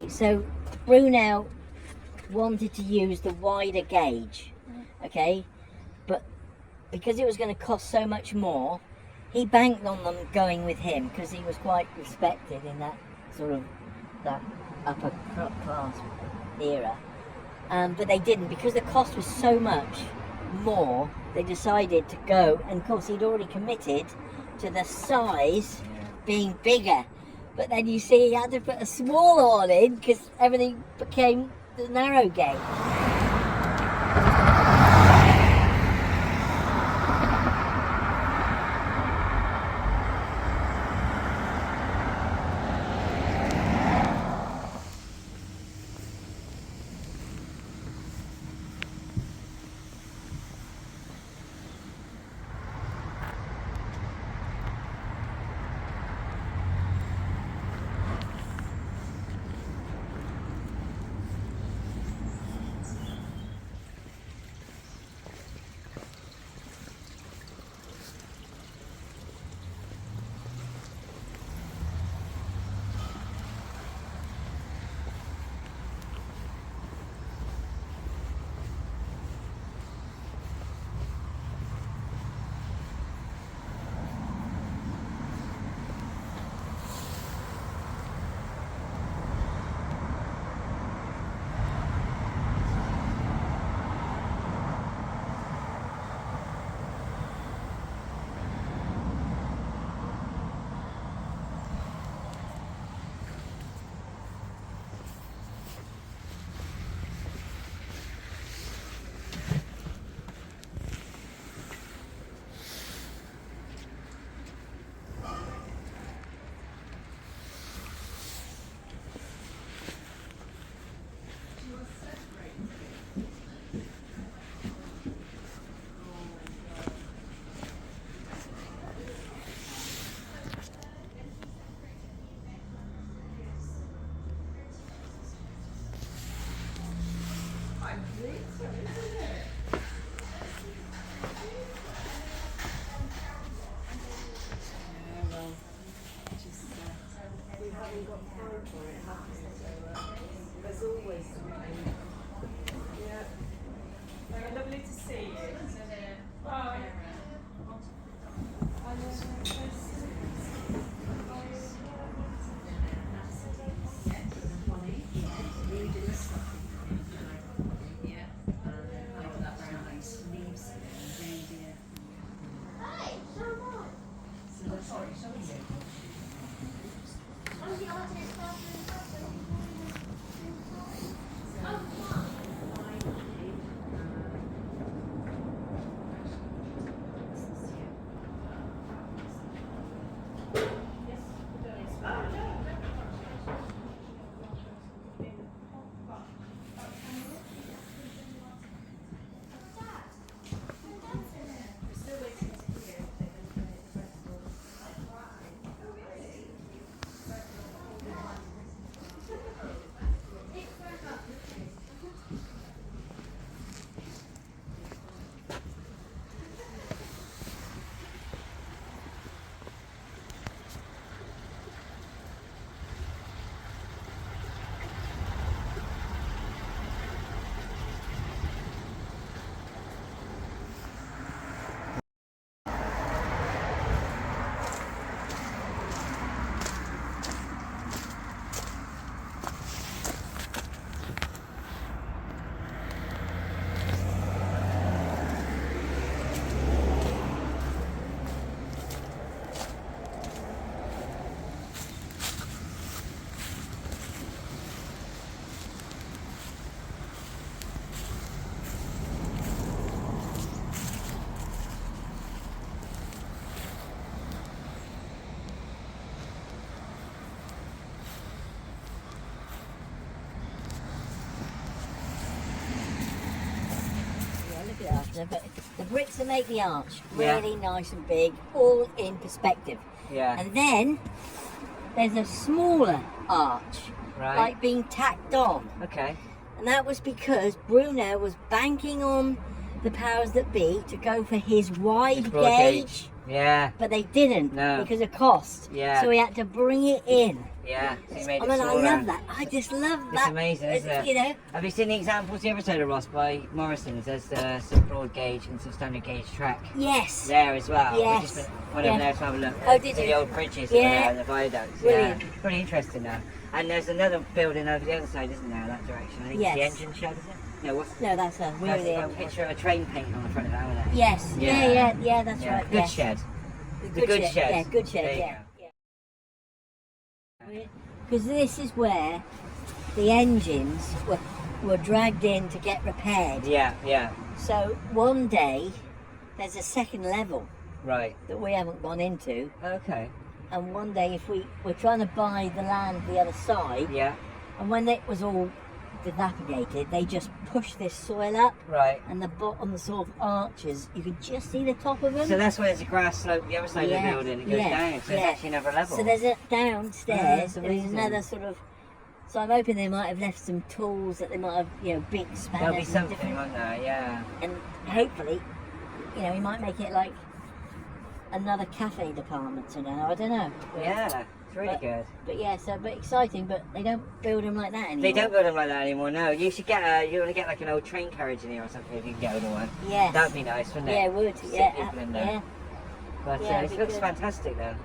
So Brunel wanted to use the wider gauge, okay, but because it was going to cost so much more, he banked on them going with him because he was quite respected in that sort of that upper class era. But they didn't, because the cost was so much more. They decided to go, and of course he'd already committed to the size being bigger. But then you see he had to put a smaller one in because everything became the narrow gauge. Lovely to see you. But the bricks that make the arch really nice and big, all in perspective. Yeah. And then there's a smaller arch, like being tacked on. Okay. And that was because Bruno was banking on the powers that be to go for his wide gauge. Yeah. But they didn't because of cost. Yeah. So he had to bring it in. Yeah, so you made I it mean, I smaller. love that. I just love that. It's amazing, isn't it? You know. Have you seen the examples you ever said of Ross by Morrison's? There's some broad gauge and some standard gauge track Yes. there as well. Yes. We just went over there to have a look Oh, at did the you? old bridges Yeah. and the viaducts. Brilliant. Yeah, pretty interesting now. And there's another building over the other side, isn't there, that direction? I think Yes. it's the engine shed, is it? No, what's No, that's a that's really. a picture of a train paint on the front of that, isn't it? Yes. Yeah. That's Yeah. right. Good yes. shed. The good shed. Yeah, good There shed. you Yeah. Because this is where the engines were dragged in to get repaired. Yeah. So one day there's a second level Right. that we haven't gone into, Okay. and one day if we're trying to buy the land the other side, Yeah. and when it was all dilapidated, they just pushed this soil up, Right. and the bottom, the sort of arches, you could just see the top of them. So that's where there's a grass slope the other side of Yeah, the building. It goes yeah, down. So there's yeah. actually another level. So there's a downstairs, Oh, there's amazing. another sort of. So I'm hoping they might have left some tools that they might have, big spanners. There'll be and something, different- won't there? Yeah. And hopefully, we might make it like another cafe department now. I don't know. Yeah. It's really But- good. But yeah, so but exciting. But they don't build them like that anymore. They don't build them like that anymore. No. You should get you want to get like an old train carriage in here or something if you can get older one. Yes. That'd be nice, wouldn't it? Yeah, it would. Sit Yeah, people in there. yeah. But Yeah, it it'd be looks good. fantastic though.